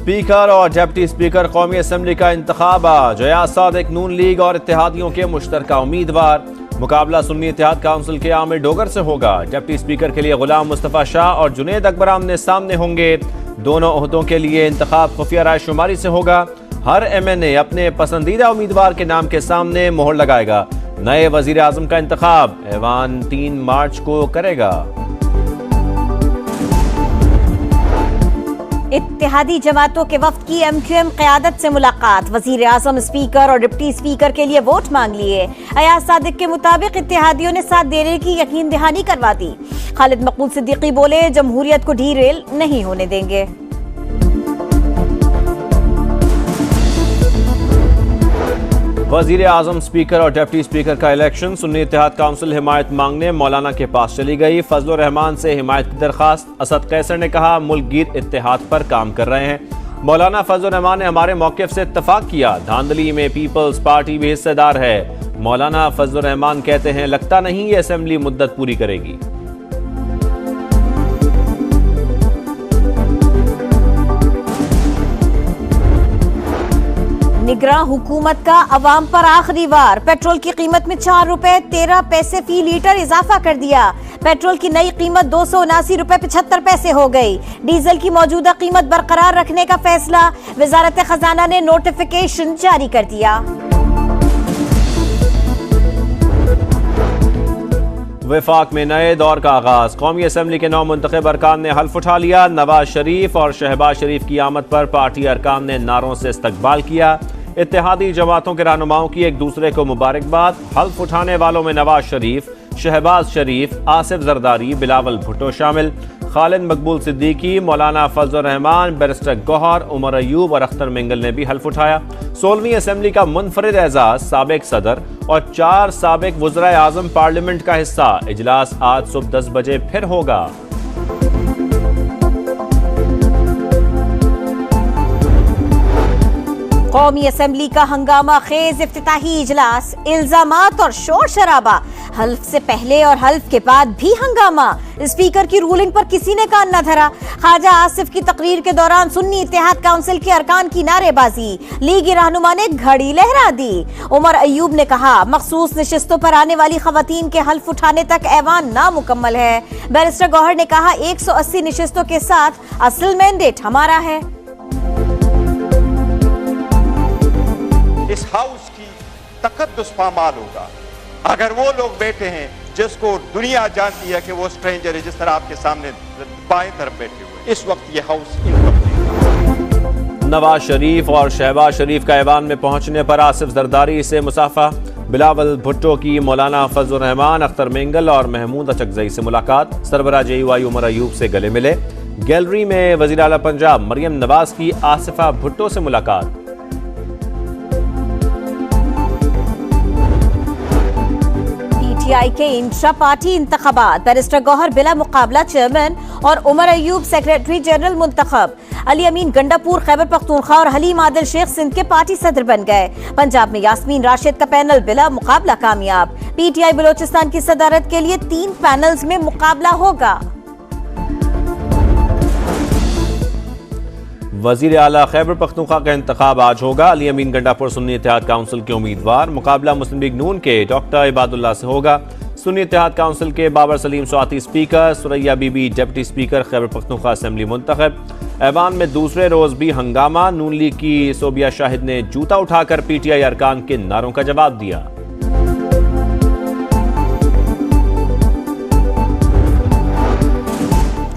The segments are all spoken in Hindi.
स्पीकर और डिप्टी स्पीकर कौमी असम्बली का इंतखाब आज। अयाज सादिक नून लीग और इत्तेहादियों के मुश्तरका उम्मीदवार। मुकाबला सुन्नी इत्तेहाद काउंसिल के आमिर डोगर से होगा। डिप्टी स्पीकर के लिए गुलाम मुस्तफ़ा शाह और जुनेद अकबर आमने सामने होंगे। दोनों ओहदों के लिए इंतखाब खुफिया राय शुमारी से होगा। हर MNA अपने पसंदीदा उम्मीदवार के नाम के सामने मोहर लगाएगा। नए वजीर आजम का इंतखाब ऐवान 3 मार्च को करेगा। इत्तेहादी जमातों के वफ्द की MQM क़यादत से मुलाकात। वजीर आजम, स्पीकर और डिप्टी स्पीकर के लिए वोट मांग लिए। अयाज सादिक के मुताबिक इत्तेहादियों ने साथ देने की यकीन दहानी करवा दी। खालिद मकबूल सिद्दीकी बोले, जमहूरियत को ढील नहीं होने देंगे। वजीर आजम, स्पीकर और डिप्टी स्पीकर का इलेक्शन। सुन्नी इत्तेहाद काउंसिल हिमायत मांगने मौलाना के पास चली गई। फजलुर रहमान से हिमायत की दरखास्त। असद कैसर ने कहा, मुल्कगीर इत्तेहाद पर काम कर रहे हैं। मौलाना फजलुर रहमान ने हमारे मौक़िफ़ से इत्तफाक किया। धांधली में पीपल्स पार्टी भी हिस्सेदार है। मौलाना फजलुर रहमान कहते हैं, लगता नहीं ये असेंबली मुद्दत पूरी करेगी। निगरान हुकूमत का अवाम पर आखिरी वार। पेट्रोल की कीमत में 4 रुपए 13 पैसे फी लीटर इजाफा कर दिया। पेट्रोल की नई कीमत 279 रुपए 75 पैसे हो गई। डीजल की मौजूदा कीमत बरकरार रखने का फैसला। वजारत खजाना ने नोटिफिकेशन जारी कर दिया। वफाक में नए दौर का आगाज। कौमी असम्बली के 9 मुंतखब अरकान ने हल्फ उठा लिया। नवाज शरीफ और शहबाज शरीफ की आमद पर पार्टी अरकान ने नारों से इस्तकबाल किया। इत्तेहादी जमातों के रहनुमाओं की एक दूसरे को मुबारकबाद। हल्फ उठाने वालों में नवाज शरीफ, शहबाज शरीफ, आसिफ जरदारी, बिलावल भुट्टो शामिल। खालिद मकबूल सिद्दीकी, मौलाना फजलुर रहमान, बैरिस्टर गौहर, उमर अयूब और अख्तर मिंगल ने भी हल्फ उठाया। 16वीं असम्बली का मुनफरिद एजाज साबिक सदर और 4 साबिक वज़राए आज़म पार्लियामेंट का हिस्सा। इजलास आज सुबह 10 बजे फिर होगा। कौमी असम्बली का हंगामा खेज इफ्तिताही इजलास। इल्जामात और शोर शराबा। हल्फ से पहले और हल्फ के बाद भी हंगामा। स्पीकर की रूलिंग पर किसी ने कान न धरा। ख्वाजा आसिफ की तकरीर के दौरान सुन्नी इत्तेहाद काउंसिल के अरकान की नारेबाजी। लीगी रहनुमा ने घड़ी लहरा दी। उमर अयूब ने कहा, मखसूस नशिस्तों पर आने वाली खवातीन के हल्फ उठाने तक ऐवान नामुकम्मल है। बैरिस्टर गौहर ने कहा, 180 नशिस्तों के साथ असल मैंडेट हमारा है। इस हाउस की तकद्दुस पामाल होगा अगर वो लोग बैठे हैं जिसको दुनिया जानती है कि वो स्ट्रेंजर है, जिस तरह आपके सामने बाएं तरफ बैठे हुए। इस वक्त ये हाउस इनकम्प्लीट। नवाज शरीफ और शहबाज शरीफ का ऐवान में पहुंचने पर आसिफ जरदारी से मुसाफा। बिलावल भुट्टो की मौलाना फजलुर रहमान, अख्तर मिंगल और महमूद अचकजई से मुलाकात। सरबराह JUI उमर अयूब से गले मिले। गैलरी में वज़ीर आला पंजाब मरियम नवाज की आसिफा भुट्टो से मुलाकात। PTI के इंट्रा पार्टी इंतखाबात। बैरिस्टर गौहर बिला मुकाबला चेयरमैन और उमर अयूब सेक्रेटरी जनरल मुंतखब। अली अमीन गंडापुर खैबर पख्तूनख्वा और हलीम आदिल शेख सिंध के पार्टी सदर बन गए। पंजाब में यास्मीन राशिद का पैनल बिला मुकाबला कामयाब। PTI बलोचिस्तान की सदारत के लिए 3 पैनल्स में मुकाबला होगा। वजीर आला खैबर पख्तूनख्वा का इंतखाब आज होगा। अली अमीन गंडापुर सुन्नी इत्तेहाद काउंसिल के उम्मीदवार। मुकाबला मुस्लिम लीग नून के डॉक्टर इबादुल्लाह से होगा। सुन्नी इत्तेहाद काउंसिल के Babar Saleem Swati speaker, Suraiya Bibi deputy speaker Khyber Pakhtunkhwa assembly मुंतखब। ऐवान में दूसरे रोज भी हंगामा। नून लीग की सोबिया शाहिद ने जूता उठाकर PTI अरकान के नारों का जवाब दिया।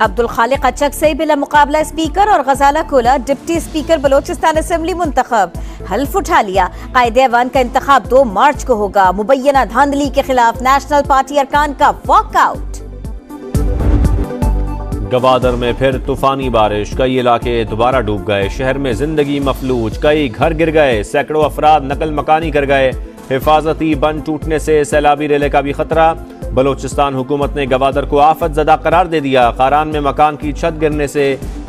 अब्दुल खालिक अचक से बिला मुकाबला स्पीकर और Ghazala Gola deputy speaker Balochistan assembly मुंतखब। हल्फ उठा लिया। कायदे ऐवान का इंतखाब 2 मार्च को होगा। मुबैना धांधली के खिलाफ नेशनल पार्टी अरकान का वॉकआउट। गवादर में फिर तूफानी बारिश। कई इलाके दोबारा डूब गए। शहर में जिंदगी मफलूज। कई घर गिर गए। सैकड़ों अफराद नकल मकानी कर गए। हिफाजती बंद टूटने से सैलाबी रेले का भी खतरा। बलोचिस्तान हुकूमत ने गवादर को आफत ज़दा करार दे दिया। खारान में मकान की छत गिरने से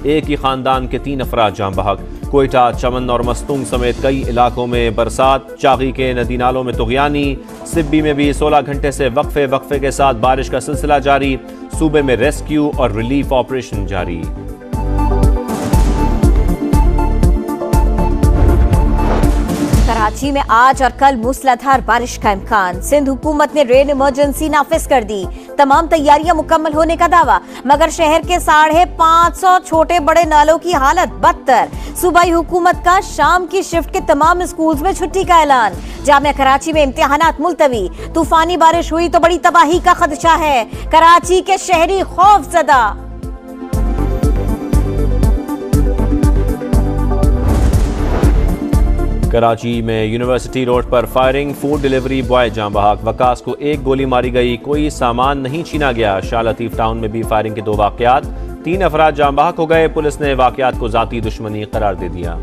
एक ही खानदान के 3 अफराद जाँ बहक। कोयटा, चमन और मस्तूंग समेत कई इलाकों में बरसात। चागी के नदी नालों में तुग़यानी। सिब्बी में भी 16 घंटे से वक्फे के साथ बारिश का सिलसिला जारी। सूबे में रेस्क्यू और रिलीफ ऑपरेशन जारी। कराची में आज और कल मूसलाधार बारिश का इम्कान। सिंध हुकूमत ने रेन इमरजेंसी नाफिज कर दी। तमाम तैयारियां मुकम्मल होने का दावा, मगर शहर के 550 छोटे बड़े नालों की हालत बदतर। सूबाई हुकूमत का शाम की शिफ्ट के तमाम स्कूल्स में छुट्टी का ऐलान। जामिया कराची में इम्तिहानात मुलतवी। तूफानी बारिश हुई तो बड़ी तबाही का खदशा है। कराची के शहरी खौफजदा। कराची में यूनिवर्सिटी रोड पर फायरिंग, फूड डिलीवरी बॉय जाँ बहक। वकास को एक गोली मारी गई, कोई सामान नहीं छीना गया। शाह लतीफ टाउन में भी फायरिंग के 2 वाकयात, 3 अफराद जाँ बहक हो गए। पुलिस ने वाकयात को जाती दुश्मनी करार दे दिया।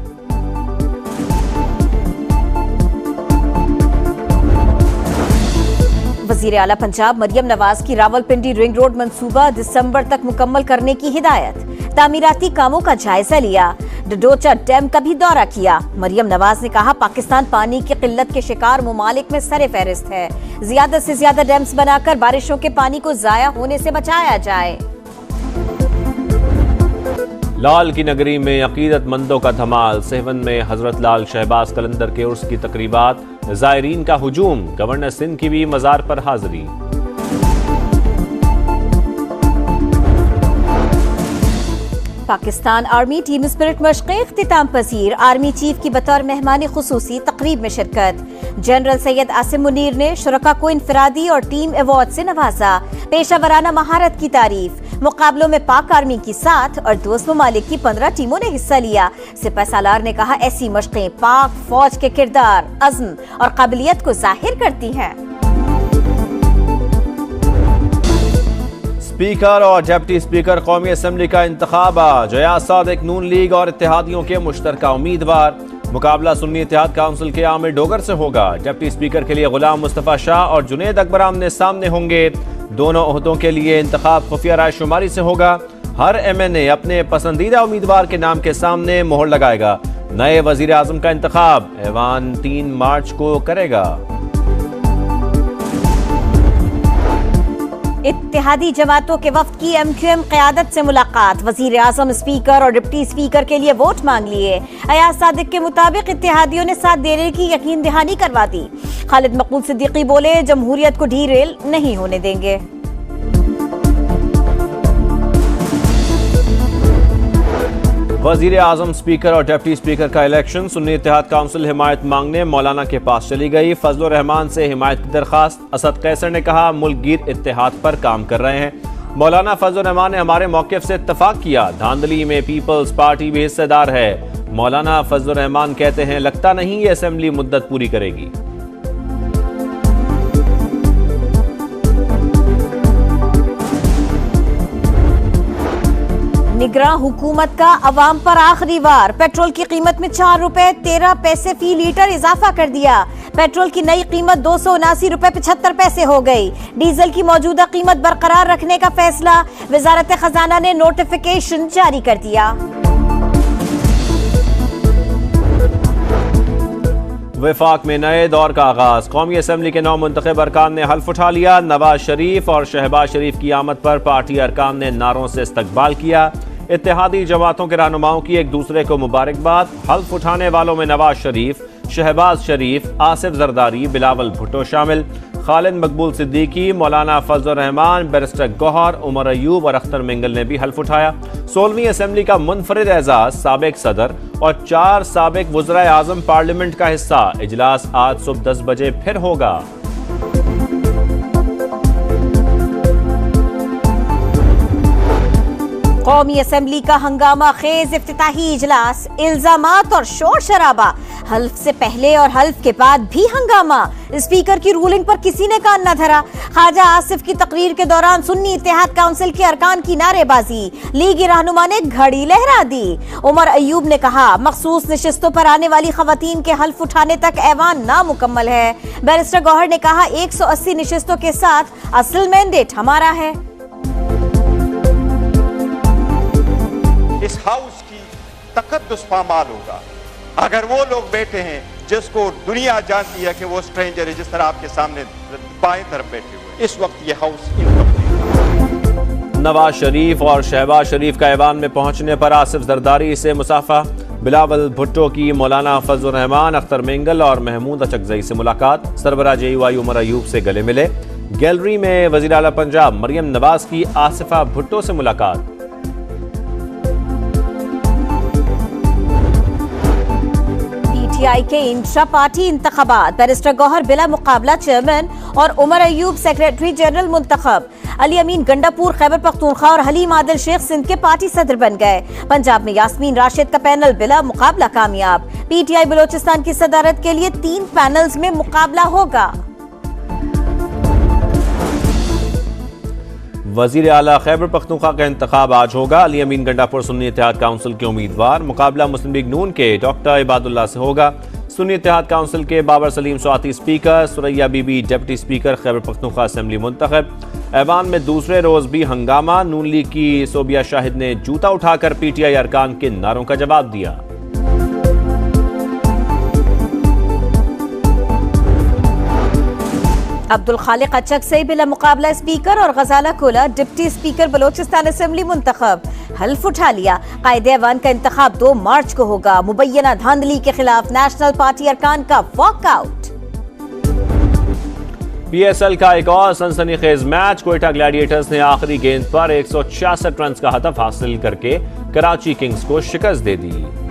वजीर आला पंजाब मरियम नवाज की रावलपिंडी रिंग रोड मंसूबा दिसंबर तक मुकम्मल करने की हिदायत। तामीराती कामों का जायजा लिया। डडोचा डैम का भी दौरा किया। मरियम नवाज ने कहा, पाकिस्तान पानी की किल्लत के शिकार मुमालिक में सरे फहरिस्त है। ज्यादा से ज्यादा डैम्स बनाकर बारिशों के पानी को जाया होने से बचाया जाए। लाल की नगरी में अकीदतमंदों का धमाल। सेवन में हजरत लाल शहबाज कलंदर के उर्स की तकरीबात, जायरीन का हुजूम। गवर्नर सिंध की भी मजार पर हाजिरी। पाकिस्तान आर्मी टीम स्पिरिट मशक़ें इख्तिताम पजीर। आर्मी चीफ की बतौर मेहमान खुसूसी तकरीब में शिरकत। जनरल सैयद आसिम मुनीर ने शुरका को इंफरादी और टीम अवार्ड से नवाजा। पेशावराना महारत की तारीफ। मुकाबलों में पाक आर्मी की 7 और दोस्त ममालिक की 15 टीमों ने हिस्सा लिया। सिपह सालार ने कहा, ऐसी मशक़ें पाक फौज के किरदार, अज़्म और काबिलियत को जाहिर करती हैं। स्पीकर और डिप्टी स्पीकर कौमी असम्बली का इंतखाब आज। अयाज सादिक नून लीग और इत्तेहादियों के मुश्तरका उम्मीदवार। मुकाबला सुन्नी इत्तेहाद काउंसिल के आमिर डोगर से होगा। डिप्टी स्पीकर के लिए गुलाम मुस्तफा शाह और जुनेद अकबर आमने सामने होंगे। दोनों ओहदों के लिए इंतखाब खुफिया राय शुमारी से होगा। हर MNA अपने पसंदीदा उम्मीदवार के नाम के सामने मोहर लगाएगा। नए वजीर आजम का इंतखाब ऐवान 3 मार्च को करेगा। इत्तेहादी जमातों के वफ्द की MQM क़यादत से मुलाकात। वजीर आजम, स्पीकर और डिप्टी स्पीकर के लिए वोट मांग लिए। अयाज सादिक के मुताबिक इत्तेहादियों ने साथ देने की यकीन दहानी करवा दी। खालिद मकबूल सिद्दीकी बोले, जमहूरियत को ढीरेल नहीं होने देंगे। वजीर आजम, स्पीकर और डिप्टी स्पीकर का इलेक्शन। सुन्नी इत्तेहाद काउंसिल हिमायत मांगने मौलाना के पास चली गई। फजल रहमान से हिमायत की दरखास्त। असद कैसर ने कहा, मुल्कगीर इत्तेहाद पर काम कर रहे हैं। मौलाना फजल रहमान ने हमारे मौक़िफ़ से इत्तफाक किया। धांधली में पीपल्स पार्टी भी हिस्सेदार है। मौलाना फजल रहमान कहते हैं, लगता नहीं ये असेंबली मुद्दत पूरी करेगी। निगरान हुकूमत का अवाम पर आखिरी वार। पेट्रोल की कीमत में 4 रुपए 13 पैसे फी लीटर इजाफा कर दिया। पेट्रोल की नई कीमत 279 रुपए 75 पैसे हो गई। डीजल की मौजूदा कीमत बरकरार रखने का फैसला। वजारत खजाना ने नोटिफिकेशन जारी कर दिया। वफाक में नए दौर का आगाज। कौमी असम्बली के 9 मुंतखब अरकान ने हल्फ उठा लिया। नवाज शरीफ और शहबाज शरीफ की आमद पर पार्टी अरकान ने नारों से इस्तकबाल किया। इत्तेहादी जमातों के रहनुमाओं की एक दूसरे को मुबारकबाद। हल्फ उठाने वालों में नवाज शरीफ, शहबाज शरीफ, आसिफ जरदारी, बिलावल भुट्टो शामिल। खालिद मकबूल सिद्दीकी, मौलाना फजल रहमान, बैरिस्टर गौहर, उमर अयूब और अख्तर मिंगल ने भी हल्फ उठाया। 16वीं असम्बली का मुनफरिद एजाज साबिक सदर और 4 साबिक वज़राए आज़म पार्लियामेंट का हिस्सा। इजलास आज सुबह 10 बजे फिर होगा। कौमी असम्बली का हंगामा खेज इफ्तिताही इजलास। इल्जामात और शोर शराबा। हल्फ से पहले और हल्फ के बाद भी हंगामा। स्पीकर की रूलिंग पर किसी ने कान न धरा। ख्वाजा आसिफ की तकरीर के दौरान सुन्नी इत्तेहाद काउंसिल के अरकान की नारेबाजी। लीगी रहनुमा ने घड़ी लहरा दी। उमर अयूब ने कहा, मखसूस नशिस्तों पर आने वाली खवातीन के हल्फ उठाने तक ऐवान नामुकम्मल है। बैरिस्टर गौहर ने कहा, 180 नशिस्तों के साथ असल मैंडेट हमारा है। इस हाउस की तकद्दुस पामाल होगा अगर वो लोग बैठे हैं जिसको दुनिया जानती है कि वो स्ट्रेंजर है, जिस तरह आपके सामने बाएं तरफ बैठे हुए। इस वक्त ये हाउस इनकम्प्लीट। नवाज शरीफ और शहबाज शरीफ का ऐवान में पहुंचने पर आसिफ जरदारी से मुसाफा। बिलावल भुट्टो की मौलाना फजल रहमान, अख्तर मेंगल और महमूद अचकजई से मुलाकात। सरबराह JUI उमर अयूब से गले मिले। गैलरी में वज़ीर आला पंजाब मरियम नवाज की आसिफा भुट्टो से मुलाकात। PTI के इंट्रा पार्टी इंतखाबात, बैरिस्टर गौहर बिला मुकाबला चेयरमैन और उमर अयूब सेक्रेटरी जनरल मुंतखब। अली अमीन गंडापुर खैबर पख्तूनख्वा और हलीम आदिल शेख सिंध के पार्टी सदर बन गए। पंजाब में यास्मीन राशिद का पैनल बिला मुकाबला कामयाब। PTI बलोचिस्तान की सदारत के लिए 3 पैनल्स में मुकाबला होगा। वजीर आला खैबर पख्तूनख्वा का इंतखाब आज होगा। अली अमीन गंडापुर सुन्नी इत्तेहाद काउंसिल के उम्मीदवार। मुकाबला मुस्लिम लीग नून के डॉक्टर इबादुल्लाह से होगा। सुन्नी इत्तेहाद काउंसिल के Babar Saleem Swati speaker, Suraiya Bibi deputy speaker Khyber Pakhtunkhwa assembly मुंतखब। ऐवान में दूसरे रोज भी हंगामा। नून लीग की सोबिया शाहिद ने जूता उठाकर PTI अरकान के नारों का जवाब दिया। अब्दुल खालिक अचकजई बिला मुकाबला स्पीकर और Ghazala Gola deputy speaker Balochistan assembly मुंतखब। हल्फ उठा लिया। कायदे ऐवान का इंतखाब 2 मार्च को होगा। मुबैना धांधली के खिलाफ नेशनल पार्टी अरकान का वॉकआउट। PSL का एक और सनसनीखेज मैच। क्वेटा ग्लैडिएटर्स ने आखिरी गेंद पर 166 रन का हदफ हासिल करके कराची किंग्स को शिकस्त दे दी।